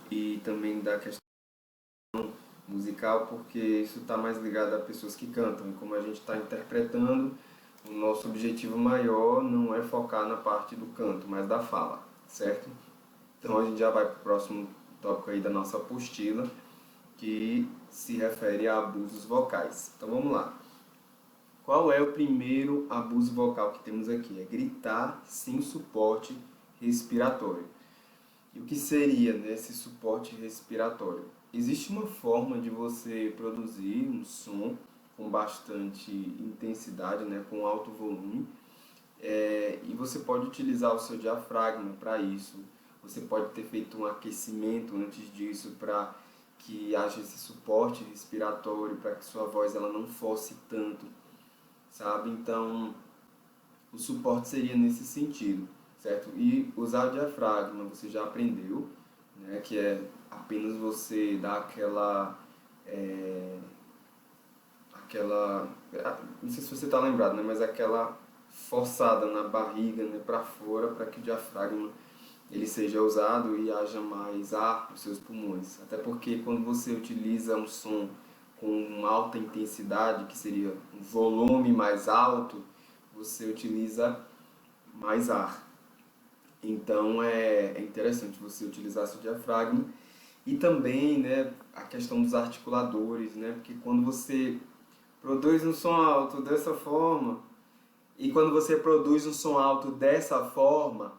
e também da questão musical, porque isso está mais ligado a pessoas que cantam. E como a gente está interpretando, o nosso objetivo maior não é focar na parte do canto, mas da fala, certo? Então a gente já vai para o próximo tópico aí da nossa apostila, que se refere a abusos vocais. Então vamos lá. Qual é o primeiro abuso vocal que temos aqui? É gritar sem suporte respiratório. E o que seria nesse suporte respiratório? Existe uma forma de você produzir um som com bastante intensidade, né, com alto volume, e você pode utilizar o seu diafragma para isso. Você pode ter feito um aquecimento antes disso para que haja esse suporte respiratório, para que sua voz ela não fosse tanto, sabe? Então, o suporte seria nesse sentido, certo? E usar o diafragma, você já aprendeu, né? Que é apenas você dar aquela, não sei se você está lembrado, né? Mas aquela forçada na barriga, né? Para fora, para que o diafragma ele seja usado e haja mais ar nos seus pulmões. Até porque quando você utiliza um som com alta intensidade, que seria um volume mais alto, você utiliza mais ar. Então é interessante você utilizar seu diafragma e também, né, a questão dos articuladores, né, porque quando você produz um som alto dessa forma e quando você produz um som alto dessa forma,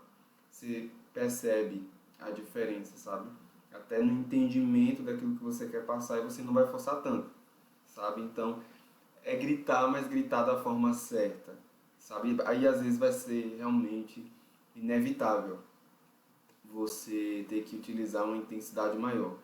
você percebe a diferença, sabe? Até no entendimento daquilo que você quer passar e você não vai forçar tanto, sabe? Então é gritar, mas gritar da forma certa, sabe? Aí às vezes vai ser realmente inevitável você ter que utilizar uma intensidade maior,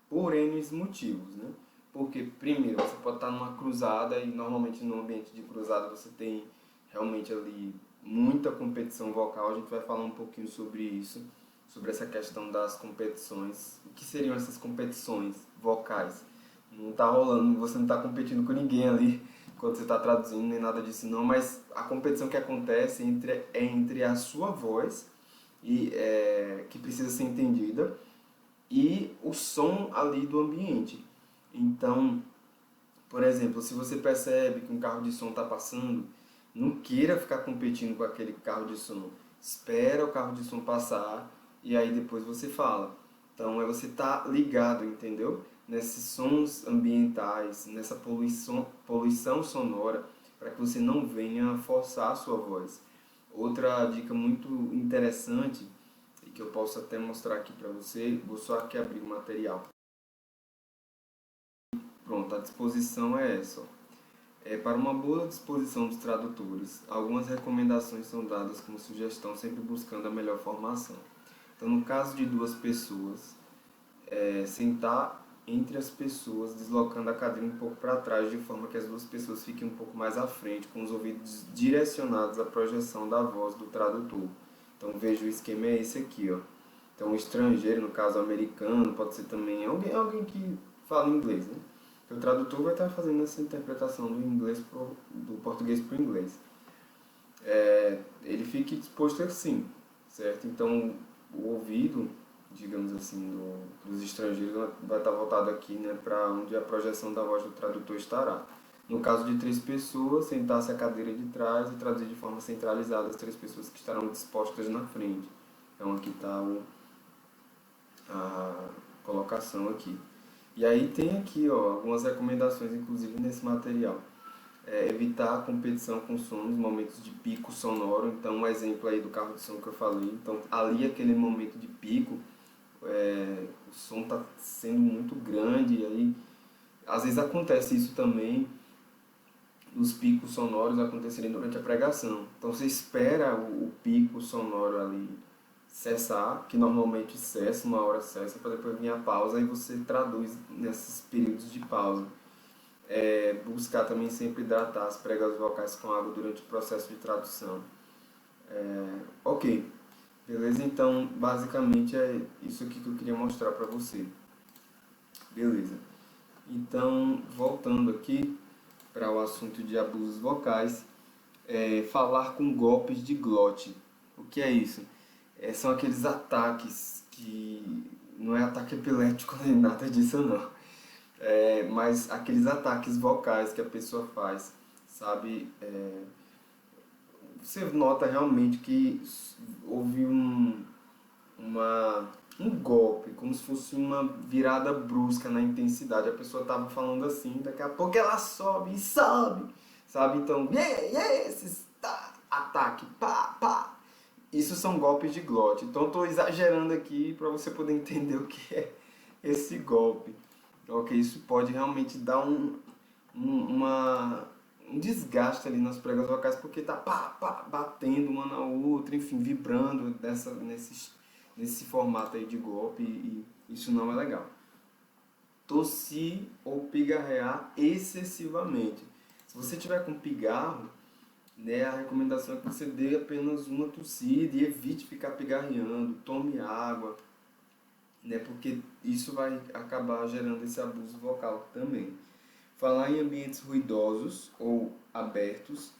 por N motivos, né? Porque, primeiro, você pode estar numa cruzada e normalmente no ambiente de cruzada você tem realmente ali muita competição vocal. A gente vai falar um pouquinho sobre isso, sobre essa questão das competições. O que seriam essas competições vocais? Não está rolando, você não está competindo com ninguém ali quando você está traduzindo, nem nada disso não, mas a competição que acontece é entre a sua voz, que precisa ser entendida, e o som ali do ambiente. Então, por exemplo, se você percebe que um carro de som está passando, não queira ficar competindo com aquele carro de som. Espera o carro de som passar e aí depois você fala. Então, é você estar ligado, entendeu? Nesses sons ambientais, nessa poluição sonora, para que você não venha forçar a sua voz. Outra dica muito interessante, e que eu posso até mostrar aqui para você, vou só aqui abrir o material. Pronto, a disposição é essa. Ó. Para uma boa disposição dos tradutores, algumas recomendações são dadas como sugestão, sempre buscando a melhor formação. Então, no caso de duas pessoas, sentar entre as pessoas, deslocando a cadeira um pouco para trás, de forma que as duas pessoas fiquem um pouco mais à frente, com os ouvidos direcionados à projeção da voz do tradutor. Então, veja o esquema é esse aqui, ó. Então, um estrangeiro, no caso americano, pode ser também alguém que fala inglês, né? O tradutor vai estar fazendo essa interpretação do português para o inglês. Ele fique disposto assim, certo? Então, o ouvido, digamos assim, dos estrangeiros vai estar voltado aqui, né, para onde a projeção da voz do tradutor estará. No caso de três pessoas, sentar-se à cadeira de trás e traduzir de forma centralizada as três pessoas que estarão dispostas na frente. Então, aqui está a colocação aqui. E aí tem aqui, ó, algumas recomendações, inclusive nesse material. Evitar a competição com som nos momentos de pico sonoro. Então, um exemplo aí do carro de som que eu falei. Então, ali aquele momento de pico, o som está sendo muito grande. E aí, às vezes acontece isso também, os picos sonoros acontecerem durante a pregação. Então, você espera o pico sonoro ali cessar, que normalmente cessa, uma hora cessa, para depois vir a pausa e você traduz nesses períodos de pausa. Buscar também sempre hidratar as pregas vocais com água durante o processo de tradução. Ok, beleza? Então, basicamente é isso aqui que eu queria mostrar para você. Beleza. Então, voltando aqui para o assunto de abusos vocais, falar com golpes de glote. O que é isso? São aqueles ataques que não é ataque epilético nem nada disso não. Mas aqueles ataques vocais que a pessoa faz, sabe? Você nota realmente que houve um golpe, como se fosse uma virada brusca na intensidade. A pessoa estava falando assim, daqui a pouco ela sobe e sobe, sabe? Então, esses ataque, pá, pá. Isso são golpes de glote. Então, estou exagerando aqui para você poder entender o que é esse golpe. Ok, isso pode realmente dar um desgaste ali nas pregas vocais, porque tá pá, pá, batendo uma na outra, enfim, vibrando nesse formato aí de golpe, e isso não é legal. Tossir ou pigarrear excessivamente. Se você tiver com pigarro, né, a recomendação é que você dê apenas uma tossida e evite ficar pigarreando, tome água, né, porque isso vai acabar gerando esse abuso vocal também. Falar em ambientes ruidosos ou abertos,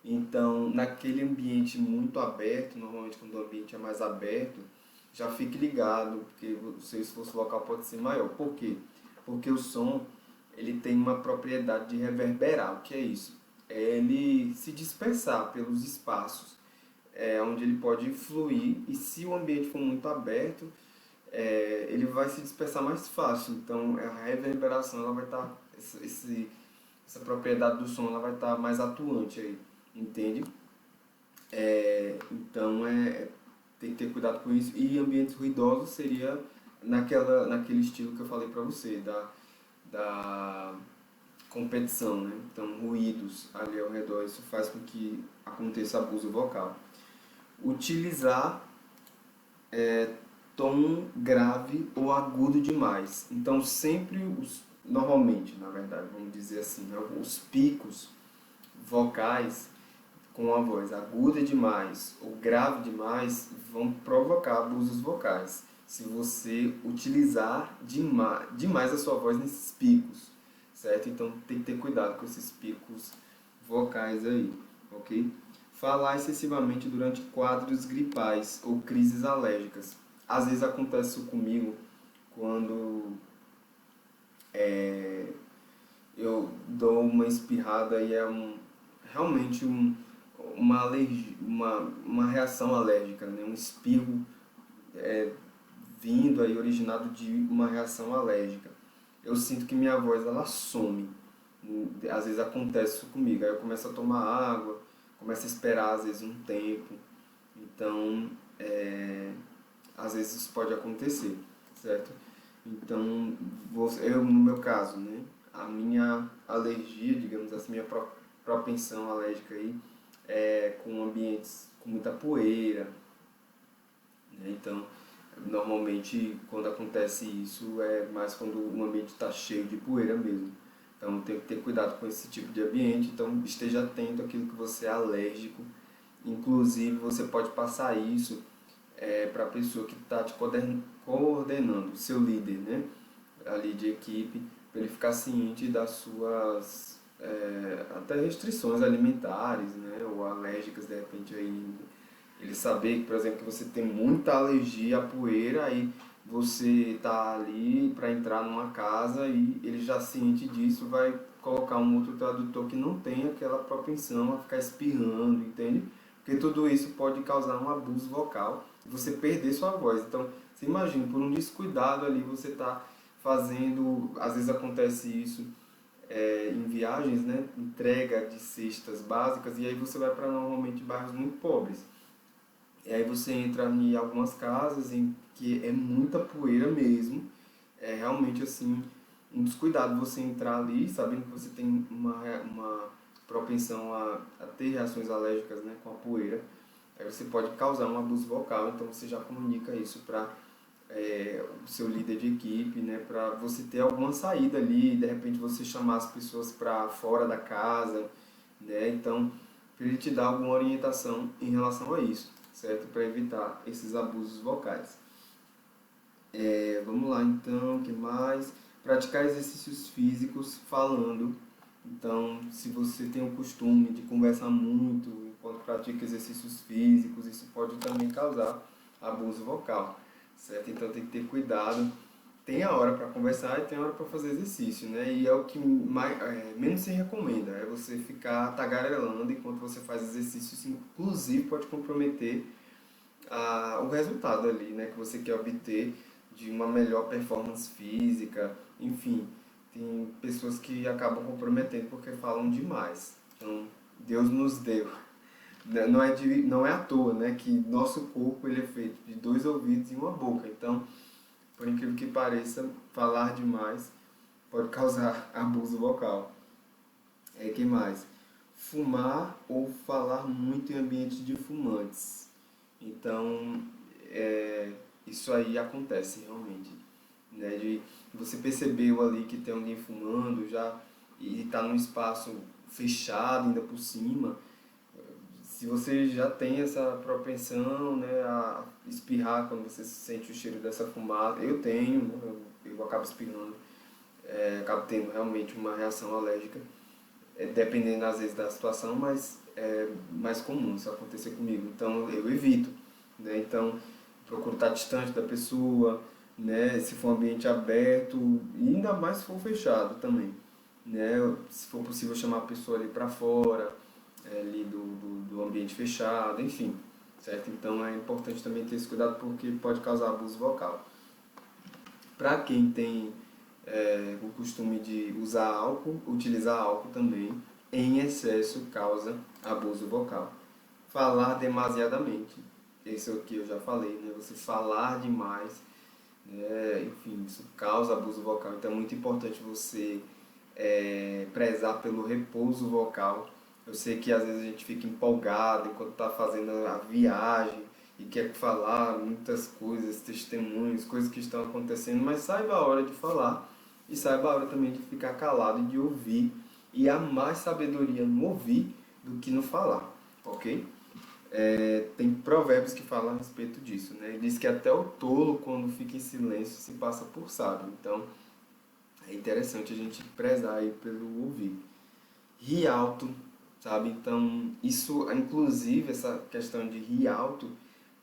então naquele ambiente muito aberto, normalmente quando o ambiente é mais aberto, já fique ligado, porque o seu esforço vocal pode ser maior. Por quê? Porque o som ele tem uma propriedade de reverberar. O que é isso? É ele se dispersar pelos espaços, onde ele pode fluir, e se o ambiente for muito aberto, ele vai se dispersar mais fácil. Então a reverberação ela vai estar, essa propriedade do som ela vai estar mais atuante aí, entende? Então tem que ter cuidado com isso. E ambientes ruidosos seria naquele estilo que eu falei para você, da competição, né? Então ruídos ali ao redor, isso faz com que aconteça abuso vocal. Utilizar tom grave ou agudo demais. Então sempre normalmente, na verdade, vamos dizer assim, né, os picos vocais com a voz aguda demais ou grave demais vão provocar abusos vocais. Se você utilizar demais a sua voz nesses picos, certo? Então tem que ter cuidado com esses picos vocais aí, ok? Falar excessivamente durante quadros gripais ou crises alérgicas. Às vezes acontece isso comigo quando eu dou uma espirrada e realmente uma alergia, uma reação alérgica, né? Um espirro vindo aí originado de uma reação alérgica. Eu sinto que minha voz ela some. Às vezes acontece isso comigo. Aí eu começo a tomar água, começo a esperar às vezes um tempo. Então, às vezes isso pode acontecer, certo? Então, eu no meu caso, né, a minha alergia, digamos assim, minha propensão alérgica aí é com ambientes com muita poeira, né? Então, normalmente quando acontece isso é mais quando o ambiente está cheio de poeira mesmo. Então, tem que ter cuidado com esse tipo de ambiente. Então, esteja atento àquilo que você é alérgico. Inclusive, você pode passar isso para a pessoa que está te coordenando, seu líder, né? Ali de equipe, para ele ficar ciente das suas até restrições alimentares, né? Ou alérgicas, de repente, aí ele saber, por exemplo, que você tem muita alergia à poeira, aí você tá ali para entrar numa casa e ele já ciente disso vai colocar um outro tradutor que não tem aquela propensão a ficar espirrando, entende? Porque tudo isso pode causar um abuso vocal e você perder sua voz. Então, você imagina, por um descuidado ali, você tá fazendo, às vezes acontece isso em viagens, né? Entrega de cestas básicas, e aí você vai para normalmente bairros muito pobres. E aí você entra em algumas casas em que é muita poeira mesmo. É realmente assim, um descuidado você entrar ali, sabendo que você tem uma propensão a ter reações alérgicas, né, com a poeira. Aí você pode causar um abuso vocal, então você já comunica isso para o seu líder de equipe, né, para você ter alguma saída ali, de repente você chamar as pessoas para fora da casa, né, então para ele te dar alguma orientação em relação a isso, certo? Para evitar esses abusos vocais. Vamos lá então, o que mais? Praticar exercícios físicos falando. Então, se você tem o costume de conversar muito enquanto pratica exercícios físicos, isso pode também causar abuso vocal, certo? Então tem que ter cuidado. tem a hora para conversar e tem a hora para fazer exercício, né? E é o que menos se recomenda, é você ficar tagarelando enquanto você faz exercício, isso inclusive pode comprometer o resultado ali, né, que você quer obter de uma melhor performance física, enfim, tem pessoas que acabam comprometendo porque falam demais. Então, Deus nos deu. Não é à toa, né, que nosso corpo ele é feito de 2 ouvidos e uma boca. Então, por incrível que pareça, falar demais pode causar abuso vocal. Que mais? Fumar ou falar muito em ambiente de fumantes. Então, isso aí acontece realmente, né? De você percebeu ali que tem alguém fumando já e está num espaço fechado ainda por cima. Se você já tem essa propensão, né, a espirrar quando você sente o cheiro dessa fumaça, eu tenho, né, eu acabo espirrando, acabo tendo realmente uma reação alérgica, dependendo às vezes da situação, mas é mais comum isso acontecer comigo. Então eu evito, né? Então procuro estar distante da pessoa, né? Se for um ambiente aberto, e ainda mais se for fechado também, né? Se for possível chamar a pessoa ali para fora, ali do ambiente fechado, enfim, certo? Então é importante também ter esse cuidado porque pode causar abuso vocal. Para quem tem o costume de usar álcool, utilizar álcool também, em excesso causa abuso vocal. Falar demasiadamente, esse é o que eu já falei, né? Você falar demais, né? Enfim, isso causa abuso vocal. Então é muito importante você prezar pelo repouso vocal. Eu sei que às vezes a gente fica empolgado enquanto está fazendo a viagem e quer falar muitas coisas, testemunhos, coisas que estão acontecendo, mas saiba a hora de falar e saiba a hora também de ficar calado e de ouvir. E há mais sabedoria no ouvir do que no falar, ok? Tem provérbios que falam a respeito disso, né? Diz que até o tolo, quando fica em silêncio, se passa por sábio. Então, é interessante a gente prezar aí pelo ouvir. Rir alto, sabe? Então, isso, inclusive, essa questão de rir alto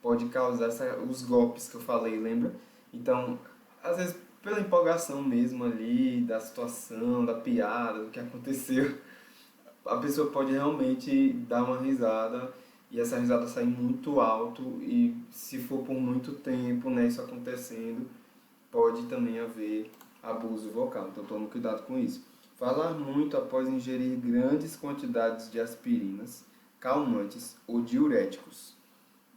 pode causar os golpes que eu falei, lembra? Então, às vezes, pela empolgação mesmo ali, da situação, da piada, do que aconteceu, a pessoa pode realmente dar uma risada e essa risada sair muito alto e se for por muito tempo, né, isso acontecendo, pode também haver abuso vocal, então tome cuidado com isso. Falar muito após ingerir grandes quantidades de aspirinas, calmantes ou diuréticos,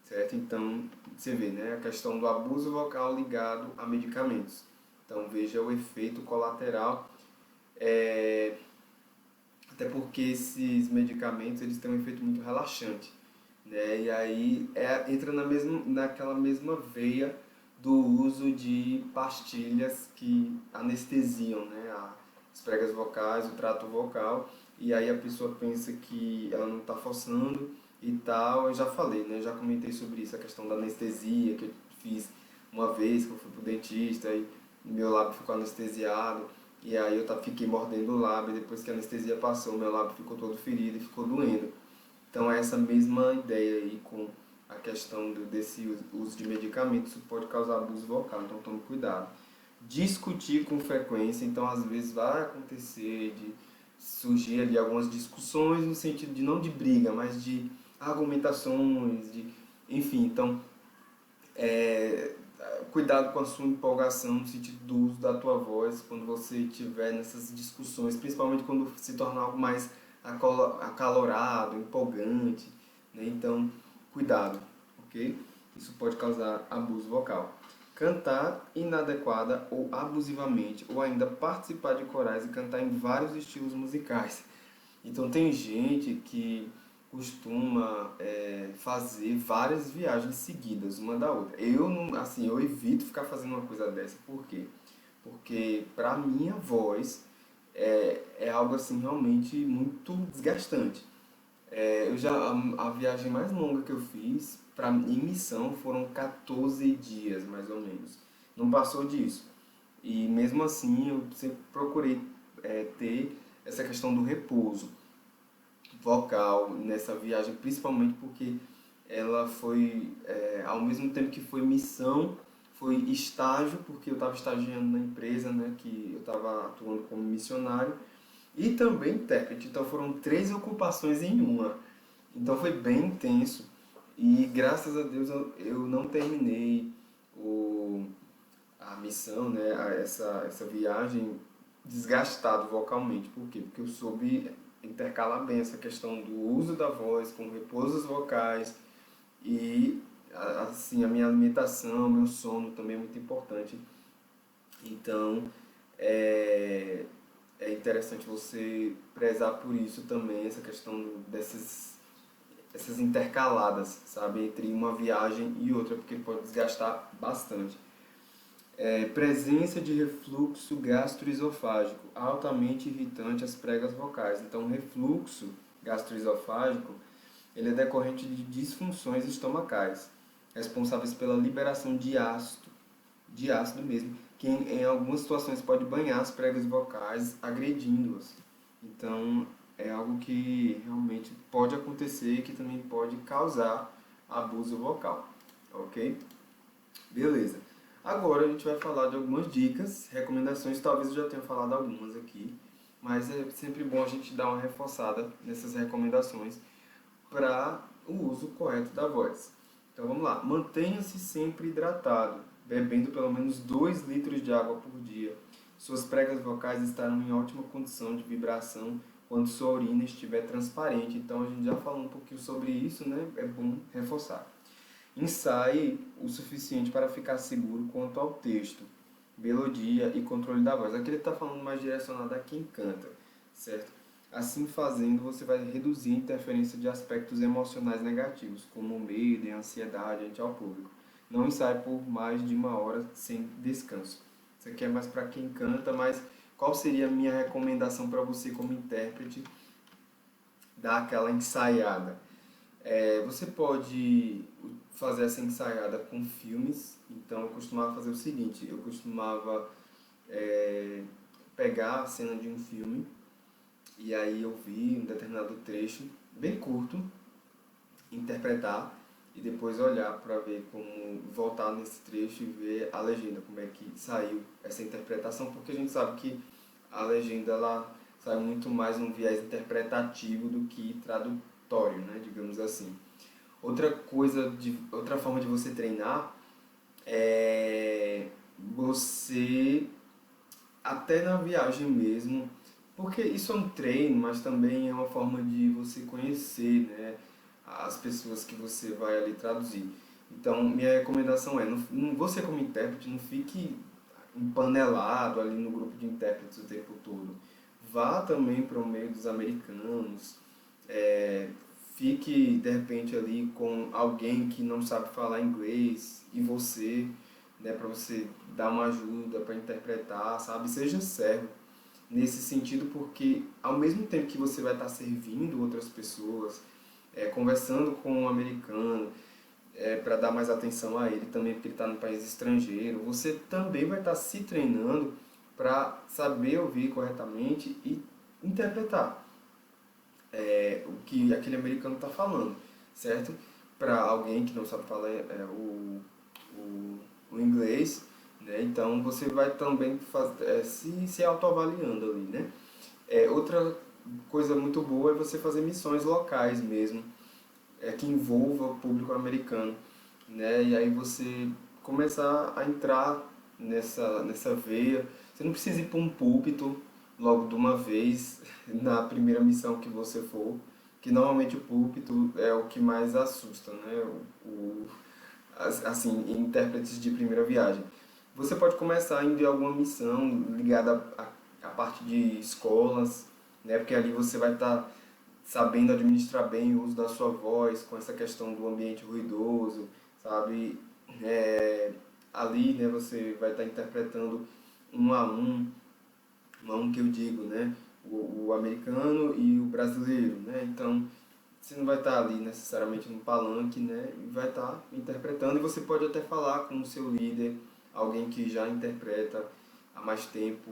certo? Então, você vê, né, a questão do abuso vocal ligado a medicamentos. Então, veja o efeito colateral, até porque esses medicamentos eles têm um efeito muito relaxante, né? E aí entra naquela mesma veia do uso de pastilhas que anestesiam, né, as pregas vocais, o trato vocal, e aí a pessoa pensa que ela não está forçando e tal. Eu já falei, né, já comentei sobre isso, a questão da anestesia que eu fiz uma vez que eu fui pro dentista e meu lábio ficou anestesiado, e aí eu fiquei mordendo o lábio, e depois que a anestesia passou, meu lábio ficou todo ferido e ficou doendo. Então é essa mesma ideia aí com a questão desse uso de medicamentos, isso pode causar abuso vocal, então tome cuidado. Discutir com frequência, então às vezes vai acontecer de surgir ali algumas discussões no sentido de não de briga, mas de argumentações, enfim, então cuidado com a sua empolgação no sentido do uso da tua voz quando você estiver nessas discussões, principalmente quando se tornar algo mais acalorado, empolgante, né? Então, cuidado, ok? Isso pode causar abuso vocal. Cantar inadequada ou abusivamente, ou ainda participar de corais e cantar em vários estilos musicais. Então, tem gente que costuma fazer várias viagens seguidas, uma da outra. Eu não, assim, eu evito ficar fazendo uma coisa dessa. Por quê? Porque para minha voz é algo assim realmente muito desgastante. A viagem mais longa que eu fiz em missão foram 14 dias, mais ou menos. Não passou disso. E mesmo assim eu sempre procurei ter essa questão do repouso vocal nessa viagem, principalmente porque ela foi, ao mesmo tempo que foi missão, foi estágio, porque eu estava estagiando na empresa, né, que eu estava atuando como missionário, e também intérprete. Então foram 3 ocupações em uma. Então foi bem intenso e graças a Deus eu não terminei o, a missão, né, essa viagem desgastado vocalmente. Por quê? Porque eu soube intercalar bem essa questão do uso da voz com repousos vocais e assim a minha alimentação, meu sono também é muito importante. Então é, é interessante você prezar por isso também, essa questão essas intercaladas, sabe, entre uma viagem e outra, porque pode desgastar bastante. Presença de refluxo gastroesofágico, altamente irritante às pregas vocais. Então, o refluxo gastroesofágico, ele é decorrente de disfunções estomacais, responsáveis pela liberação de ácido mesmo, que em algumas situações pode banhar as pregas vocais, agredindo-as. Então, é algo que realmente pode acontecer e que também pode causar abuso vocal, ok? Beleza. Agora a gente vai falar de algumas dicas, recomendações, talvez eu já tenha falado algumas aqui, mas é sempre bom a gente dar uma reforçada nessas recomendações para o uso correto da voz. Então vamos lá, mantenha-se sempre hidratado, bebendo pelo menos 2 litros de água por dia. Suas pregas vocais estarão em ótima condição de vibração quando sua urina estiver transparente. Então a gente já falou um pouquinho sobre isso, né? É bom reforçar. Ensaie o suficiente para ficar seguro quanto ao texto, melodia e controle da voz. Aqui ele está falando mais direcionado a quem canta, certo? Assim fazendo, você vai reduzir a interferência de aspectos emocionais negativos, como o medo e a ansiedade ante ao público. Não ensaie por mais de 1 hora sem descanso. Isso aqui é mais para quem canta, mas qual seria a minha recomendação para você como intérprete dar aquela ensaiada? Você pode fazer essa ensaiada com filmes. Então eu costumava fazer o seguinte, eu costumava pegar a cena de um filme e aí eu vi um determinado trecho bem curto, interpretar e depois olhar para ver como voltar nesse trecho e ver a legenda, como é que saiu essa interpretação, porque a gente sabe que a legenda ela sai muito mais um viés interpretativo do que tradutório, né, digamos assim. Outra forma de você treinar é você, até na viagem mesmo, porque isso é um treino, mas também é uma forma de você conhecer, né, as pessoas que você vai ali traduzir. Então, minha recomendação é, você como intérprete, não fique empanelado ali no grupo de intérpretes o tempo todo. Vá também para o meio dos americanos, é, fique de repente ali com alguém que não sabe falar inglês e você, né, para você dar uma ajuda para interpretar, sabe? Seja servo nesse sentido, porque ao mesmo tempo que você vai estar servindo outras pessoas, conversando com um americano, para dar mais atenção a ele também, porque ele está no país estrangeiro, você também vai estar se treinando para saber ouvir corretamente e interpretar o que aquele americano está falando, certo? Para alguém que não sabe falar o inglês, né? Então você vai também se autoavaliando ali, né? Outra coisa muito boa é você fazer missões locais mesmo, que envolva o público americano, né? E aí você começar a entrar nessa veia. Você não precisa ir para um púlpito logo de uma vez na primeira missão que você for, que normalmente o púlpito é o que mais assusta, né? Assim, intérpretes de primeira viagem. Você pode começar indo em alguma missão ligada à parte de escolas, né? Porque ali você vai estar sabendo administrar bem o uso da sua voz, com essa questão do ambiente ruidoso, sabe? É, Ali, né, você vai estar interpretando um a um que eu digo, né? O americano e o brasileiro, né? Então, você não vai estar ali necessariamente no palanque, né? E vai estar interpretando e você pode até falar com o seu líder, alguém que já interpreta há mais tempo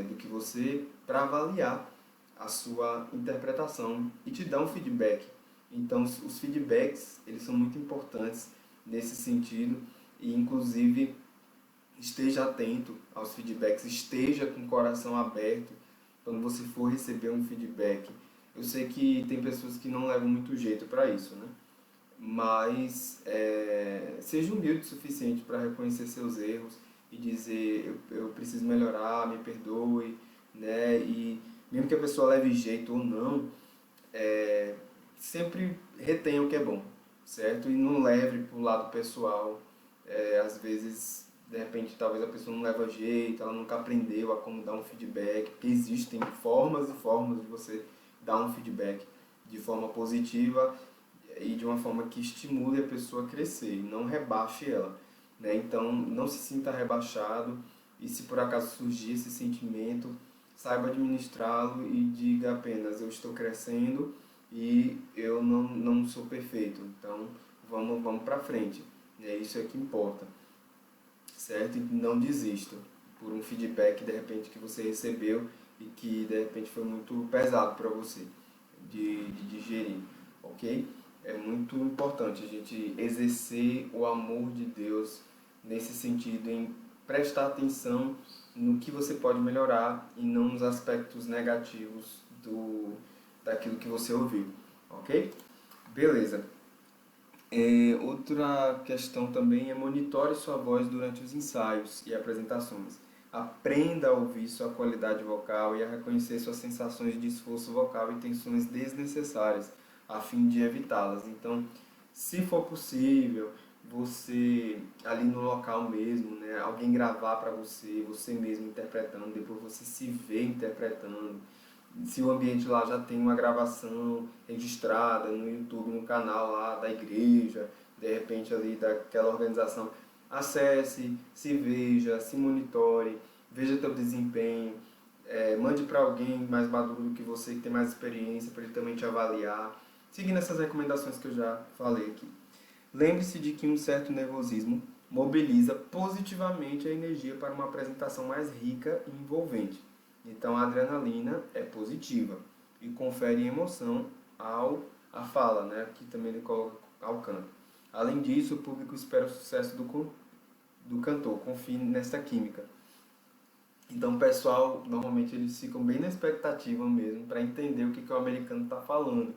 do que você, para avaliar a sua interpretação e te dar um feedback. Então, os feedbacks, eles são muito importantes nesse sentido e, inclusive, esteja atento aos feedbacks, esteja com o coração aberto quando você for receber um feedback. Eu sei que tem pessoas que não levam muito jeito para isso, né? Mas seja humilde o suficiente para reconhecer seus erros e dizer eu preciso melhorar, me perdoe, né? E mesmo que a pessoa leve jeito ou não, sempre retenha o que é bom, certo? E não leve para o lado pessoal. Às vezes, de repente, talvez a pessoa não leva jeito, ela nunca aprendeu a como dar um feedback, porque existem formas e formas de você dar um feedback de forma positiva e de uma forma que estimule a pessoa a crescer e não rebaixe ela, né? Então, não se sinta rebaixado e se por acaso surgir esse sentimento, saiba administrá-lo e diga apenas, eu estou crescendo e eu não sou perfeito, então vamos para frente, é isso é que importa, certo? E não desista por um feedback de repente que você recebeu e que de repente foi muito pesado para você de digerir, ok? É muito importante a gente exercer o amor de Deus nesse sentido, em prestar atenção no que você pode melhorar e não nos aspectos negativos daquilo que você ouviu, ok? Beleza. Outra questão também é monitore sua voz durante os ensaios e apresentações. Aprenda a ouvir sua qualidade vocal e a reconhecer suas sensações de esforço vocal e tensões desnecessárias, a fim de evitá-las. Então, se for possível, você ali no local mesmo, né, alguém gravar para você, você mesmo interpretando, depois você se vê interpretando. Se o ambiente lá já tem uma gravação registrada no YouTube, no canal lá da igreja, de repente ali daquela organização, acesse, se veja, se monitore, veja teu desempenho, mande para alguém mais maduro do que você, que tem mais experiência, para ele também te avaliar, seguindo essas recomendações que eu já falei aqui. Lembre-se de que um certo nervosismo mobiliza positivamente a energia para uma apresentação mais rica e envolvente. Então a adrenalina é positiva e confere emoção à fala, né? Aqui também ele coloca ao canto. Além disso, o público espera o sucesso do cantor, confie nessa química. Então o pessoal, normalmente eles ficam bem na expectativa mesmo para entender o que o americano está falando.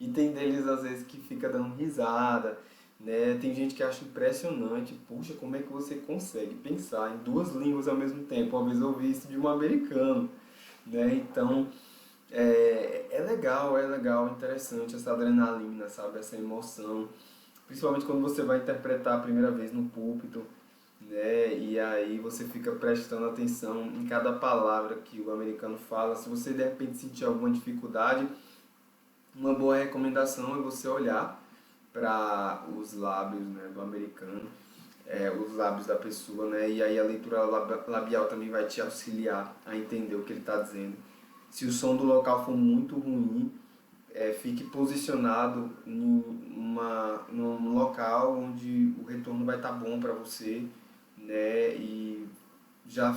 E tem deles às vezes que fica dando risada, né? Tem gente que acha impressionante, puxa, como é que você consegue pensar em duas línguas ao mesmo tempo? Uma vez eu ouvi isso de um americano, né? Então é legal, interessante essa adrenalina, sabe? Essa emoção, principalmente quando você vai interpretar a primeira vez no púlpito, né? E aí você fica prestando atenção em cada palavra que o americano fala. Se você de repente sentir alguma dificuldade, uma boa recomendação é você olhar para os lábios, né, do americano, os lábios da pessoa, né? E aí a leitura labial também vai te auxiliar a entender o que ele está dizendo. Se o som do local for muito ruim, fique posicionado num local onde o retorno vai estar bom para você, né? E já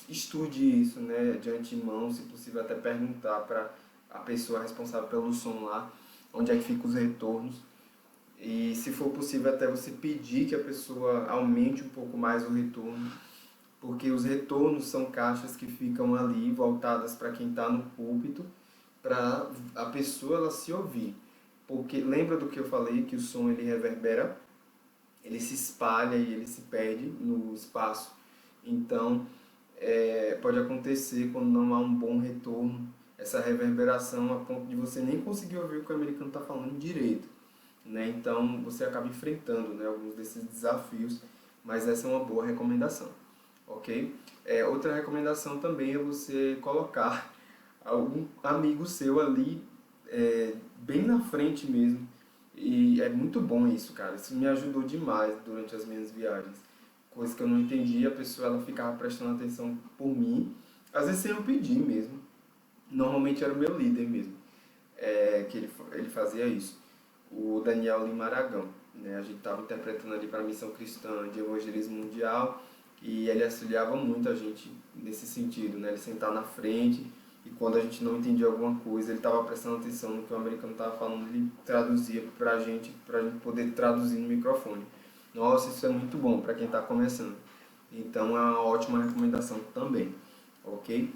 estude isso, né? De antemão, se possível até perguntar para a pessoa responsável pelo som lá, onde é que ficam os retornos. E se for possível até você pedir que a pessoa aumente um pouco mais o retorno, porque os retornos são caixas que ficam ali voltadas para quem está no púlpito, para a pessoa ela se ouvir. Porque lembra do que eu falei, que o som ele reverbera, ele se espalha e ele se perde no espaço. Então, pode acontecer quando não há um bom retorno, essa reverberação a ponto de você nem conseguir ouvir o que o americano está falando direito, né? Então, você acaba enfrentando, né, alguns desses desafios, mas essa é uma boa recomendação, ok? Outra recomendação também é você colocar algum amigo seu ali bem na frente mesmo. E é muito bom isso, cara. Isso me ajudou demais durante as minhas viagens. Coisa que eu não entendia, a pessoa ela ficava prestando atenção por mim, às vezes sem eu pedir mesmo. Normalmente era o meu líder mesmo, que ele fazia isso. O Daniel Lima Aragão, né? A gente estava interpretando ali para a Missão Cristã de Evangelismo Mundial e ele auxiliava muito a gente nesse sentido, né? Ele sentar na frente e quando a gente não entendia alguma coisa, ele estava prestando atenção no que o americano estava falando, ele traduzia para a gente poder traduzir no microfone. Nossa, isso é muito bom para quem está começando. Então é uma ótima recomendação também, ok?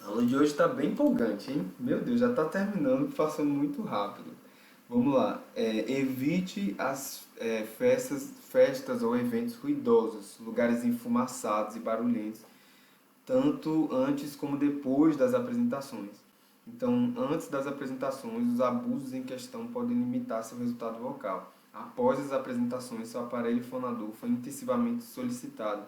A aula de hoje está bem empolgante, hein? Meu Deus, já está terminando, passou muito rápido. Vamos lá. Evite as festas ou eventos ruidosos, lugares enfumaçados e barulhentos, tanto antes como depois das apresentações. Então, antes das apresentações, os abusos em questão podem limitar seu resultado vocal. Após as apresentações, seu aparelho fonador foi intensivamente solicitado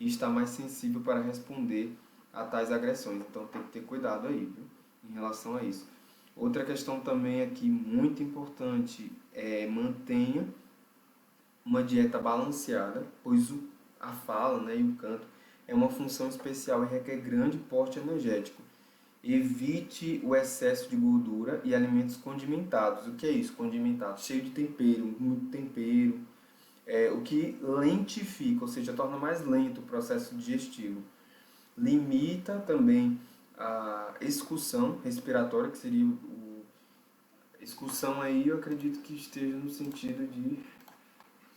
e está mais sensível para responder a tais agressões. Então, tem que ter cuidado aí, viu, em relação a isso. Outra questão também aqui muito importante é mantenha uma dieta balanceada, pois a fala, né, e o canto é uma função especial e requer grande porte energético. Evite o excesso de gordura e alimentos condimentados. O que é isso? Condimentado, cheio de tempero, muito tempero, o que lentifica, ou seja, torna mais lento o processo digestivo. Limita também a excursão respiratória, que seria excursão aí, eu acredito que esteja no sentido de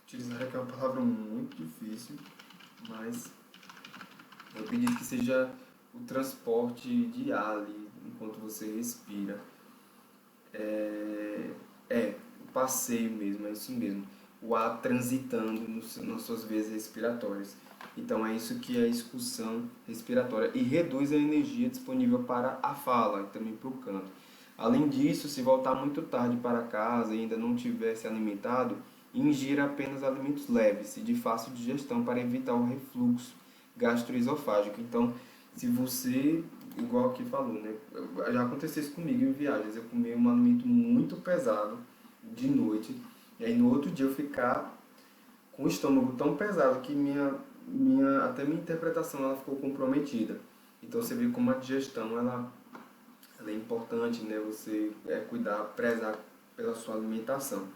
utilizar, que é uma palavra muito difícil, mas eu acredito que seja o transporte de ar ali, enquanto você respira. O passeio mesmo, é isso mesmo. O ar transitando nas suas vias respiratórias. Então é isso que é a excursão respiratória e reduz a energia disponível para a fala e também para o canto. Além disso, se voltar muito tarde para casa e ainda não tiver se alimentado, ingira apenas alimentos leves e de fácil digestão para evitar o refluxo gastroesofágico. Então, se você, igual aqui falou, né? Já aconteceu isso comigo em viagens. Eu comi um alimento muito pesado de noite, e aí no outro dia eu ficar com o estômago tão pesado que até minha interpretação ela ficou comprometida. Então você vê como a digestão ela é importante, né? Você cuidar, prezar pela sua alimentação,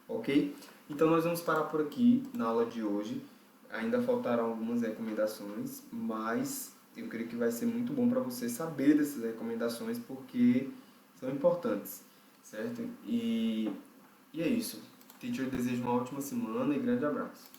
ok? Então nós vamos parar por aqui na aula de hoje. Ainda faltaram algumas recomendações, mas eu creio que vai ser muito bom para você saber dessas recomendações porque são importantes, certo? E é isso. Teacher, desejo uma ótima semana e grande abraço.